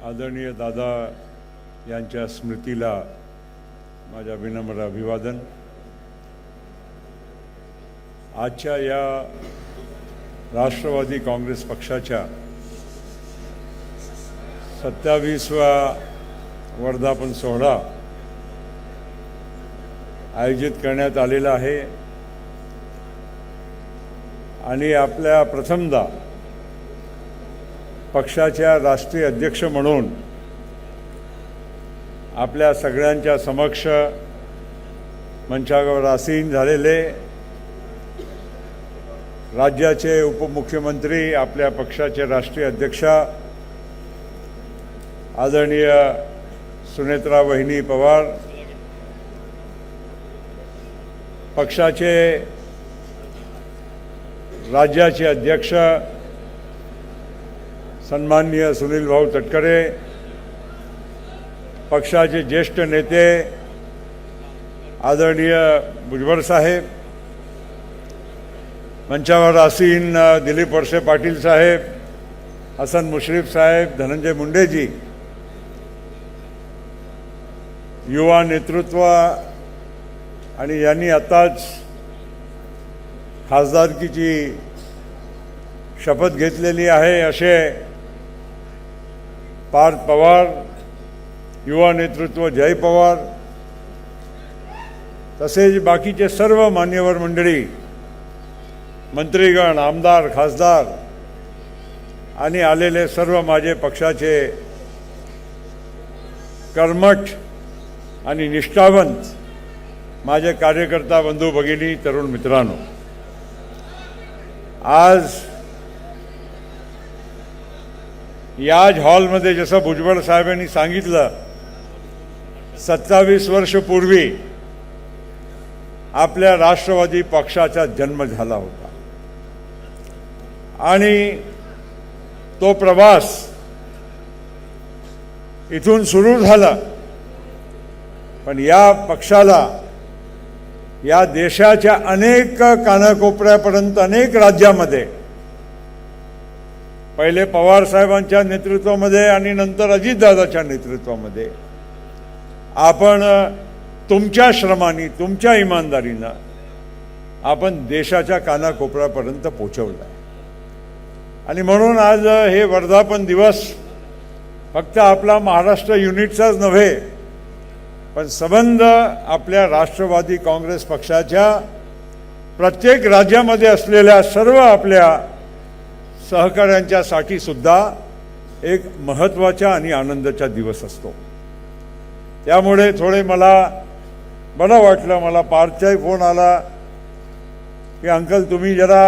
आदरणीय दादा यांच्या स्मृतीला माझा विनम्र अभिवादन। आजच्या या राष्ट्रवादी काँग्रेस पक्षाच्या 27वा वर्धापन सोहळा आयोजित करण्यात आलेला आहे आणि आपल्या प्रथमदा पक्षाच्या राष्ट्रीय अध्यक्ष म्हणून आपल्या सगळ्यांच्या समक्ष मंचावर आसीन झालेले राज्याचे उपमुख्यमंत्री, आपल्या पक्षाचे राष्ट्रीय अध्यक्ष आदरणीय सुनेत्रा वहिनी पवार, पक्षाचे राज्याचे अध्यक्ष सन्माननीय सुनील भाऊ तटकरे, पक्षाचे ज्येष्ठ नेते आदरणीय भुजबळ साहेब, मंचावर आसीन दिलीप वळसे पाटील साहेब, हसन मुश्रीफ साहेब, धनंजय मुंडेजी, युवा नेतृत्व आणि यांनी आताच खासदारकीची शपथ घेतलेली आहे असे पार्थ पवार, युवा नेतृत्व जय पवार, तसेच बाकीचे सर्व मान्यवर मंडळी, मंत्रीगण, आमदार, खासदार आणि आलेले सर्व माझे पक्षाचे कर्मठ आणि निष्ठावंत माझे कार्यकर्ता बंधू भगिनी, तरुण मित्रांनो, आज याच हॉलमध्ये जसं भुजबळ साहेबांनी सांगितलं 27 वर्ष पूर्वी आपल्या राष्ट्रवादी पक्षाचा जन्म झाला होता आणि तो प्रवास इथून सुरू झाला। पण या पक्षाला या देशाच्या अनेक कानाकोपऱ्यापर्यंत, अनेक राज्यामध्ये, पहिले पवार साहेबांच्या नेतृत्वामध्ये आणि नंतर अजितदादाच्या नेतृत्वामध्ये आपण तुमच्या श्रमाने, तुमच्या इमानदारीनं आपण देशाच्या कानाकोपऱ्यापर्यंत पोहोचवलं आहे। आणि म्हणून आज हे वर्धापन दिवस फक्त आपला महाराष्ट्र युनिटचाच नव्हे, पण संबंध आपल्या राष्ट्रवादी काँग्रेस पक्षाच्या प्रत्येक राज्यामध्ये असलेल्या सर्व आपल्या सहकाऱ्यांच्यासाठी सुद्धा एक महत्त्वाचा आणि आनंदाचा दिवस असतो। त्यामुळे थोडे मला बरं वाटलं, मला पार्थचाही फोन आला की अंकल तुम्ही जरा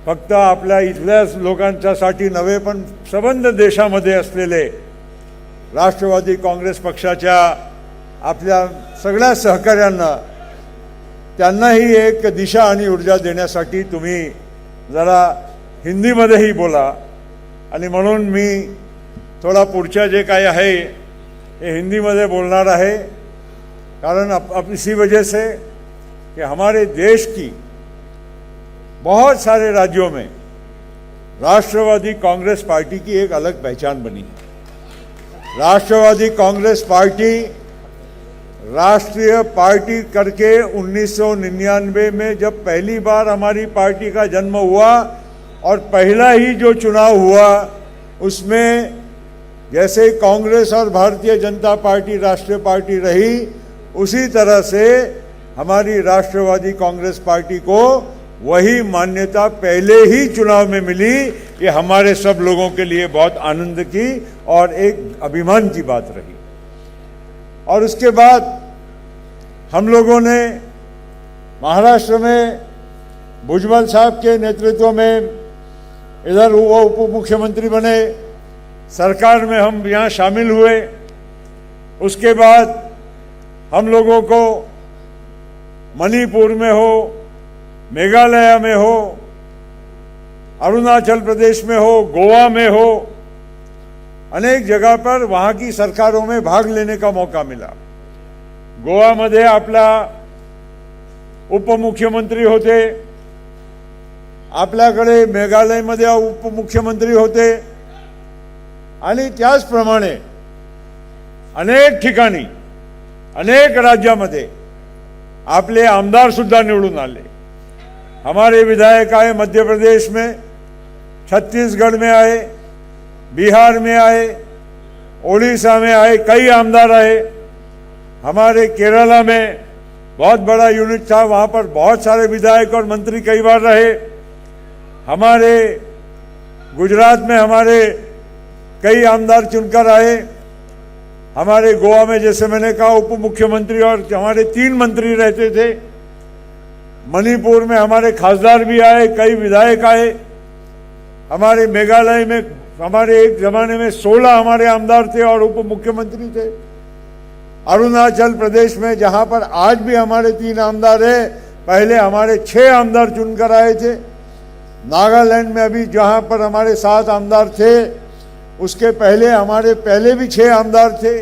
फक्त आपल्या इथल्याच लोकांच्यासाठी नव्हे पण संबंध देशामध्ये असलेले राष्ट्रवादी काँग्रेस पक्षाच्या आपल्या सगळ्या सहकाऱ्यांना, त्यांनाही एक दिशा आणि ऊर्जा देण्यासाठी तुम्ही जरा हिंदीमध्येही बोला। आणि म्हणून मी थोडा पुढच्या जे काही आहे ये हिंदी में बोलना है, कारण अब इसी वजह से कि हमारे देश की बहुत सारे राज्यों में राष्ट्रवादी कांग्रेस पार्टी की एक अलग पहचान बनी। राष्ट्रवादी कांग्रेस पार्टी राष्ट्रीय पार्टी करके 1999 में जब पहली बार हमारी पार्टी का जन्म हुआ और पहला ही जो चुनाव हुआ उसमें जैसे कांग्रेस और भारतीय जनता पार्टी राष्ट्रीय पार्टी रही, उसी तरह से हमारी राष्ट्रवादी कांग्रेस पार्टी को वही मान्यता पहले ही चुनाव में मिली। ये हमारे सब लोगों के लिए बहुत आनंद की और एक अभिमान की बात रही। और उसके बाद हम लोगों ने महाराष्ट्र में भुजबल साहब के नेतृत्व में इधर वो उप मुख्यमंत्री बने, सरकार में हम यहाँ शामिल हुए। उसके बाद हम लोगों को मणिपुर में हो, मेघालय में हो, अरुणाचल प्रदेश में हो, गोवा में हो, अनेक जगह पर वहाँ की सरकारों में भाग लेने का मौका मिला। गोवा मध्ये आपला उपमुख्यमंत्री होते, आपल्याकडे मेघालय मध्ये उपमुख्यमंत्री होते, आणि त्याचप्रमाणे अनेक ठिकाणी अनेक राज्यामध्ये आपले आमदार सुद्धा निवडून आले। हमारे विधायक आए मध्य प्रदेश में, छत्तीसगढ़ में आए, बिहार में आए, ओडिशा में आए, कई आमदार आए। हमारे केरला में बहुत बड़ा यूनिट था, वहाँ पर बहुत सारे विधायक और मंत्री कई बार रहे। हमारे गुजरात में हमारे कई आमदार चुनकर आए। हमारे गोवा में जैसे मैंने कहा उप मुख्यमंत्री और हमारे 3 मंत्री रहते थे। मणिपुर में हमारे खासदार भी आए, कई विधायक आए। हमारे मेघालय में हमारे एक जमाने में 16 हमारे आमदार थे और उप मुख्यमंत्री थे। अरुणाचल प्रदेश में जहां पर आज भी हमारे 3 आमदार हैं, पहले हमारे 6 आमदार चुनकर आए थे। नागालैंड में अभी जहां पर हमारे 7 आमदार थे, उसके पहले हमारे पहले भी 6 आमदार थे।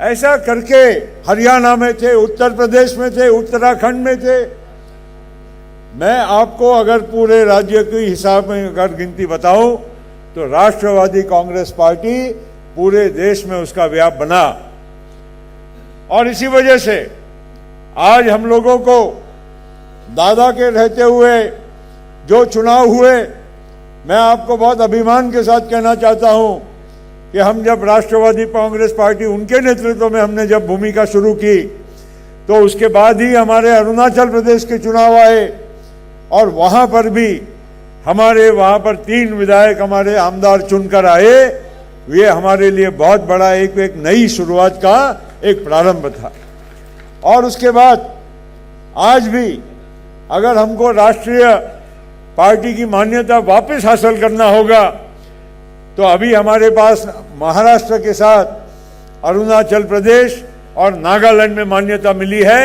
ऐसा करके हरियाणा में थे, उत्तर प्रदेश में थे, उत्तराखंड में थे। मैं आपको अगर पूरे राज्य के हिसाब में अगर गिनती बताऊं तो राष्ट्रवादी कांग्रेस पार्टी पूरे देश में उसका व्याप बना। और इसी वजह से आज हम लोगों को दादा के रहते हुए जो चुनाव हुए, मैं आपको बहुत अभिमान के साथ कहना चाहता हूं कि हम जब राष्ट्रवादी कांग्रेस पार्टी उनके नेतृत्व में हमने जब भूमिका शुरू की तो उसके बाद ही हमारे अरुणाचल प्रदेश के चुनाव आए और वहां पर भी हमारे वहां पर 3 विधायक हमारे आमदार चुनकर आए। ये हमारे लिए बहुत बड़ा एक नई शुरुआत का एक प्रारंभ था। और उसके बाद आज भी अगर हमको राष्ट्रीय पार्टी की मान्यता वापस हासिल करना होगा तो अभी हमारे पास महाराष्ट्र के साथ अरुणाचल प्रदेश और नागालैंड में मान्यता मिली है।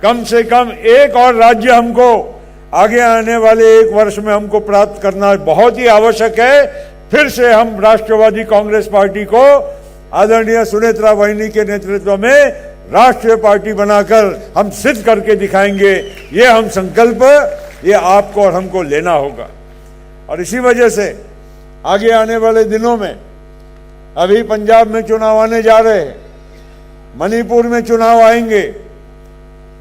कम से कम एक और राज्य हमको आगे आने वाले 1 वर्ष में हमको प्राप्त करना बहुत ही आवश्यक है। फिर से हम राष्ट्रवादी कांग्रेस पार्टी को आदरणीय सुनेत्रा वहिनी के नेतृत्व में राष्ट्रीय पार्टी बनाकर हम सिद्ध करके दिखाएंगे। ये हम संकल्प ये आपको और हमको लेना होगा। और इसी वजह से आगे आने वाले दिनों में अभी पंजाब में चुनाव आने जा रहे हैं, मणिपुर में चुनाव आएंगे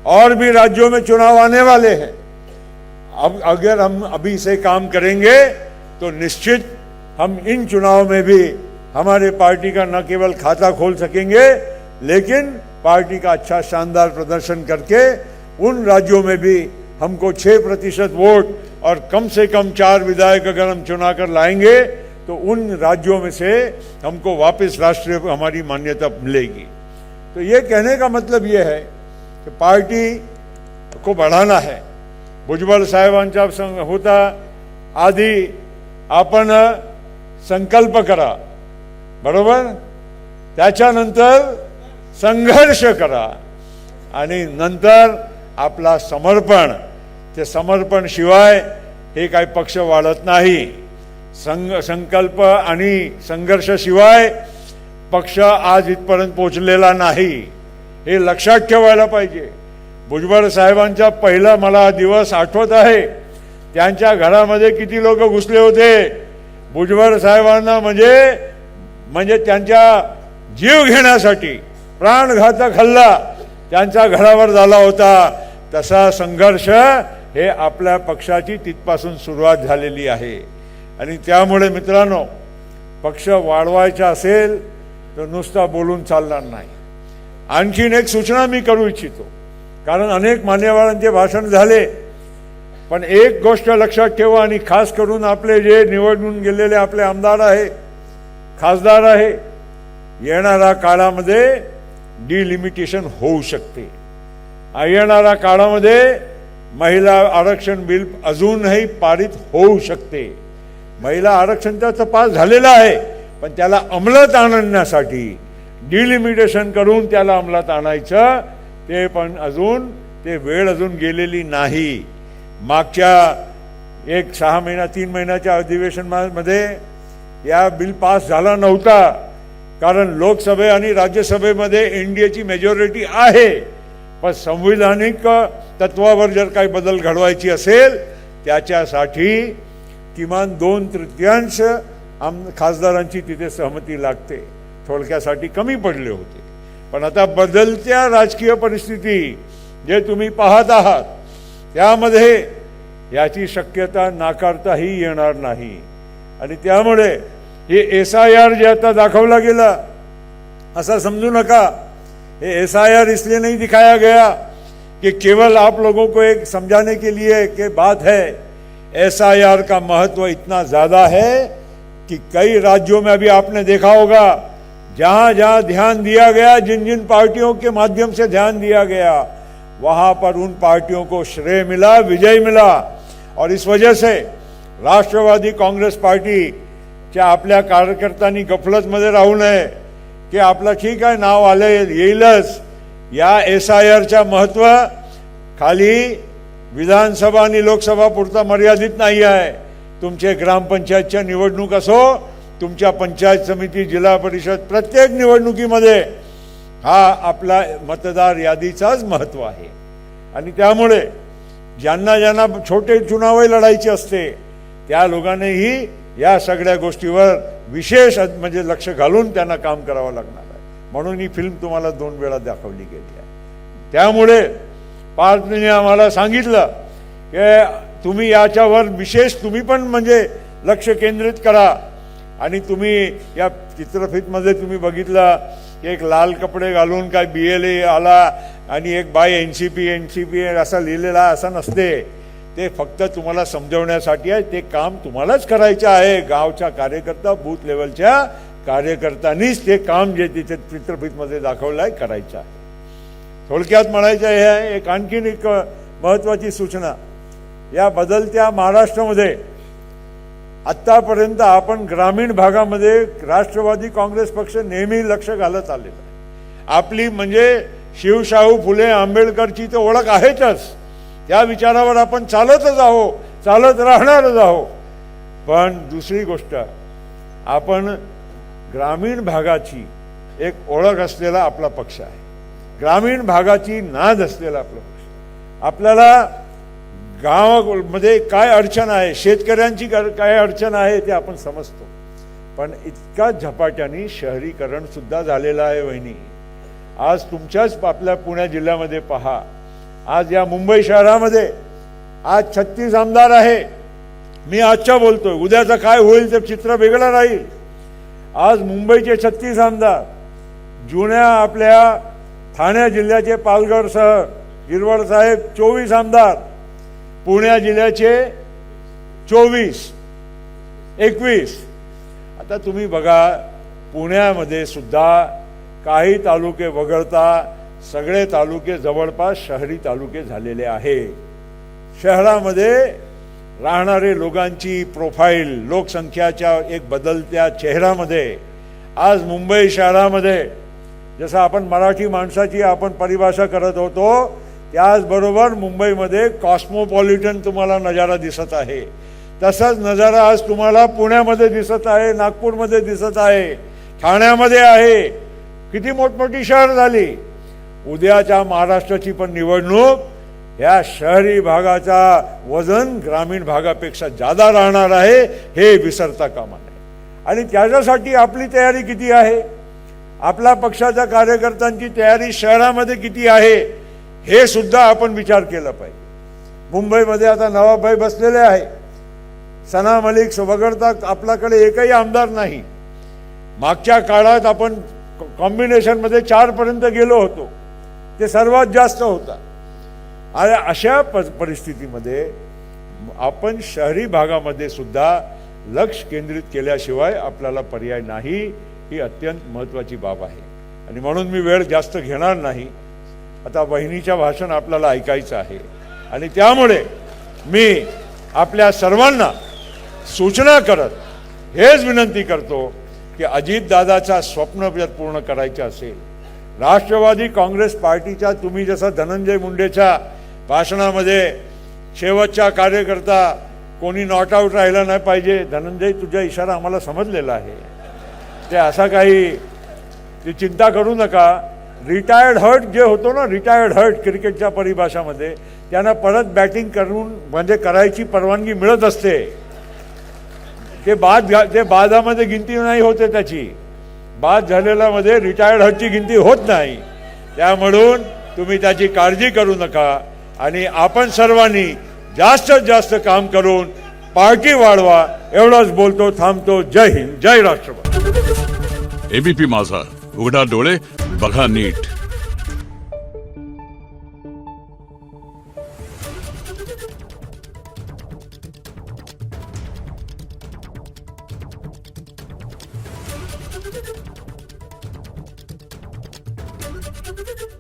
और भी राज्यों में चुनाव आने वाले हैं। अब अगर हम अभी से काम करेंगे तो निश्चित हम इन चुनाव में भी हमारे पार्टी का न केवल खाता खोल सकेंगे लेकिन पार्टी का अच्छा शानदार प्रदर्शन करके उन राज्यों में भी हमको 6% वोट और कम से कम 4 विधायक अगर हम चुना कर लाएंगे तो उन राज्यों में से हमको वापस राष्ट्रीय हमारी मान्यता मिलेगी। तो ये कहने का मतलब ये है कि पार्टी को बढ़ाना है। भुजबळ साहेबांच्या होता आधी आपण संकल्प करा, बरोबर, त्याच्यानंतर संघर्ष करा आणि नंतर आपला समर्पण। ते समर्पण शिवाय हे काही पक्ष वाढत नाही। संकल्प आणि संघर्ष शिवाय पक्ष आज इथपर्यंत पोहोचलेला नाही, हे लक्षात ठेवायला पाहिजे। भुजबळ साहेबांचा पहिला मला दिवस आठवत आहे, त्यांच्या घरामध्ये किती लोक घुसले होते। भुजबळ साहेबांना म्हणजे त्यांच्या जीव घेण्यासाठी प्राणघातक हल्ला त्यांच्या घरावर झाला होता। तसा संघर्ष हे आपल्या पक्षाची तिथपासून सुरुवात झालेली आहे। आणि त्यामुळे मित्रांनो, पक्ष वाढवायचा असेल तर नुसता बोलून चालणार नाही। आणखीन एक सूचना मी करू इच्छितो, कारण अनेक मान्यवरांचे भाषण झाले, पण एक गोष्ट लक्षात ठेवा आणि खास करून आपले जे निवडून गेलेले आपले आमदार आहे, खासदार आहे, येणाऱ्या काळामध्ये डिलिमिटेशन होऊ शकते। येणाऱ्या काळामध्ये महिला आरक्षण बिल अजूनही पारित होऊ शकते। महिला आरक्षण तर पास झालेला आहे, पण त्याला अंमलात आणण्यासाठी डिलिमिटेशन करून त्याला अंमलात आणायचं, ते पण अजून ते वेळ अजून गेलेली नाही। मागच्या 6 महिना 3 महिन्याच्या अधिवेशनामध्ये या बिल पास झाला नव्हता, कारण लोकसभे आणि राज्यसभेमध्ये एनडीएची मेजॉरिटी आहे। पण संविधानिक तत्वावर जर काही बदल घडवायची असेल त्याच्यासाठी किमान 2/3 खासदारांची तिथे सहमती लागते, थोडक्यासाठी कमी पडले होते. पण आता बदलत्या राजकीय परिस्थिती जे तुम्ही पाहत आहात त्यामध्ये याची शक्यता नाकारताही येणार नाही. आणि त्यामुळे हे SIR जे आता दाखवला गेला, ऐसा समझू नका ये SIR इसलिए नहीं दिखाया गया कि केवल आप लोगों को एक समझाने के लिए कि बात है. SIR का महत्व इतना ज़्यादा है कि कई राज्यों में अभी आपने देखा होगा जहाँ जहाँ ध्यान दिया गया, जिन जिन पार्टियों के माध्यम से ध्यान दिया गया, वहाँ पर उन पार्टियों को श्रेय मिला, विजय मिला. और इस वजह से राष्ट्रवादी काँग्रेस पार्टीच्या आपल्या कार्यकर्त्यांनी गफलतमध्ये राहू नये की आपलं ठीक आहे नाव आलं येईलच. या SIRच्या महत्त्व खाली विधानसभा आणि लोकसभा पुरता मर्यादित नाही आहे. तुमचे ग्रामपंचायतच्या निवडणूक असो, तुमच्या पंचायत समिती, जिल्हा परिषद, प्रत्येक निवडणुकीमध्ये हा आपला मतदार यादीचाच महत्त्व आहे. आणि त्यामुळे ज्यांना ज्यांना छोटे चुनावही लढायचे असते त्या लोकांनीही या सगळ्या गोष्टीवर विशेष म्हणजे लक्ष घालून त्यांना काम करावं लागणार आहे. म्हणून ही फिल्म तुम्हाला 2 वेळा दाखवली गेली आहे. त्यामुळे पार्थने आम्हाला सांगितलं की तुम्ही याच्यावर विशेष तुम्ही पण म्हणजे लक्ष केंद्रित करा. आणि तुम्ही या चित्रफितमध्ये तुम्ही बघितलं की एक लाल कपडे घालून काय BLA आला आणि एक बाय NCP असा लिहिलेला असं नसते. ते फक्त तुम्हाला समजवण्यासाठी आहे. ते काम तुम्हालाच करायचं आहे. गावच्या कार्यकर्ता, बूथ लेवलच्या कार्यकर्त्यांनीच ते काम जे तिथे चित्रफितमध्ये दाखवलं आहे करायचं आहे. थोडक्यात म्हणायचं हे आहे. एक आणखीन एक महत्त्वाची सूचना, या बदलत्या महाराष्ट्रामध्ये आत्तापर्यंत आपण ग्रामीण भागामध्ये राष्ट्रवादी काँग्रेस पक्ष नेहमी लक्ष घालत आलेला आहे. आपली म्हणजे शिवशाहू फुले आंबेडकरची तर ओळख आहेच. त्या विचारावर आपण चालतच आहोत, चालत राहणारच आहोत. पण दुसरी गोष्ट, आपण ग्रामीण भागाची एक ओळख असलेला आपला पक्ष आहे. ग्रामीण भागाची नाद असलेला आपला पक्ष. आपल्याला गावामध्ये काय अडचण आहे, शेतकऱ्यांची काय अडचण आहे ते आपण समजतो. पण इतका झपाट्याने शहरीकरण सुद्धा झालेलं आहे वहिनी. आज तुमच्याच आपल्या पुणे जिल्ह्यामध्ये पहा, आज या मुंबई शहरामध्ये आज 36 आमदार आहे. मी आजच्या बोलतोय, उद्याचं काय होईल ते चित्र वेगळं राहील. आज मुंबईचे 36 आमदार, जुन्या आपल्या ठाणे जिल्ह्याचे पालघरसह गिरवड साहेब 24 आमदार, पुणे जिल्ह्याचे 24, 21. आता तुम्ही बघा, पुण्यामध्ये सुद्धा काही तालुके वगळता सगळे तालुके जवळपास शहरी तालुके झालेले आहे. शहरामध्ये राहणारे लोकांची प्रोफाईल लोकसंख्याच्या एक बदलत्या चेहऱ्यामध्ये आज मुंबई शहरामध्ये जसं आपण मराठी माणसाची आपण परिभाषा करत होतो, त्याचबरोबर मुंबईमध्ये कॉस्मोपॉलिटन तुम्हाला नजारा दिसत आहे. तसाच नजारा आज तुम्हाला पुण्यामध्ये दिसत आहे, नागपूरमध्ये दिसत आहे, ठाण्यामध्ये आहे. किती मोठमोठी शहर झाली. उद्याच्या महाराष्ट्राची पण निवडणूक या शहरी भागाचा वजन ग्रामीण भागापेक्षा जादा राहणार आहे, हे विसरता कामा नये. आणि त्याच्यासाठी आपली तयारी किती आहे, आपल्या पक्षाच्या कार्यकर्त्यांची तयारी शहरामध्ये किती आहे, हे सुद्धा आपण विचार केला पाहिजे. मुंबईमध्ये आता नवाबभाई बसलेले आहे. सना मलिक वगळता आपल्याकडे एकही आमदार नाही. मागच्या काळात आपण कॉम्बिनेशनमध्ये 4 पर्यंत गेलो होतो, ते सर्वात जास्त होता. आणि अशा परिस्थितीमध्ये आपण शहरी भागामध्ये सुद्धा लक्ष केंद्रित केल्याशिवाय आपल्याला पर्याय नाही. ही अत्यंत महत्त्वाची बाब आहे. आणि म्हणून मी वेळ जास्त घेणार नाही. आता बहिणीचं भाषण आपल्याला ऐकायचं आहे. आणि त्यामुळे मी आपल्या सर्वांना सूचना करत हेच विनंती करतो की अजितदादाचा स्वप्न जर पूर्ण करायचं असेल, राष्ट्रवादी काँग्रेस पार्टीच्या तुम्ही जसं धनंजय मुंडेच्या भाषणामध्ये शेवटचा कार्यकर्ता कोणी नॉट आउट राहिला नाही पाहिजे. धनंजय, तुझा इशारा आम्हाला समजलेला आहे. ते असा काही ती चिंता करू नका. रिटायर्ड हर्ट जे होतो ना, रिटायर्ड हर्ट क्रिकेटच्या परिभाषामध्ये, त्यांना परत बॅटिंग करून म्हणजे करायची परवानगी मिळत असते. ते बादामध्ये गिनती नाही होते त्याची. बाद झालेल्या मध्ये रिटायर्ड हजची गिनती होत नाही. त्यामुळं तुम्ही त्याची काळजी करू नका आणि आपण सर्वांनी जास्तीत जास्त काम करून पार्टी वाढवा. एवढंच बोलतो, थांबतो. जय हिंद, जय राष्ट्रपती. एबीपी माझा, उघडा डोळे बघा नीट. Thank you.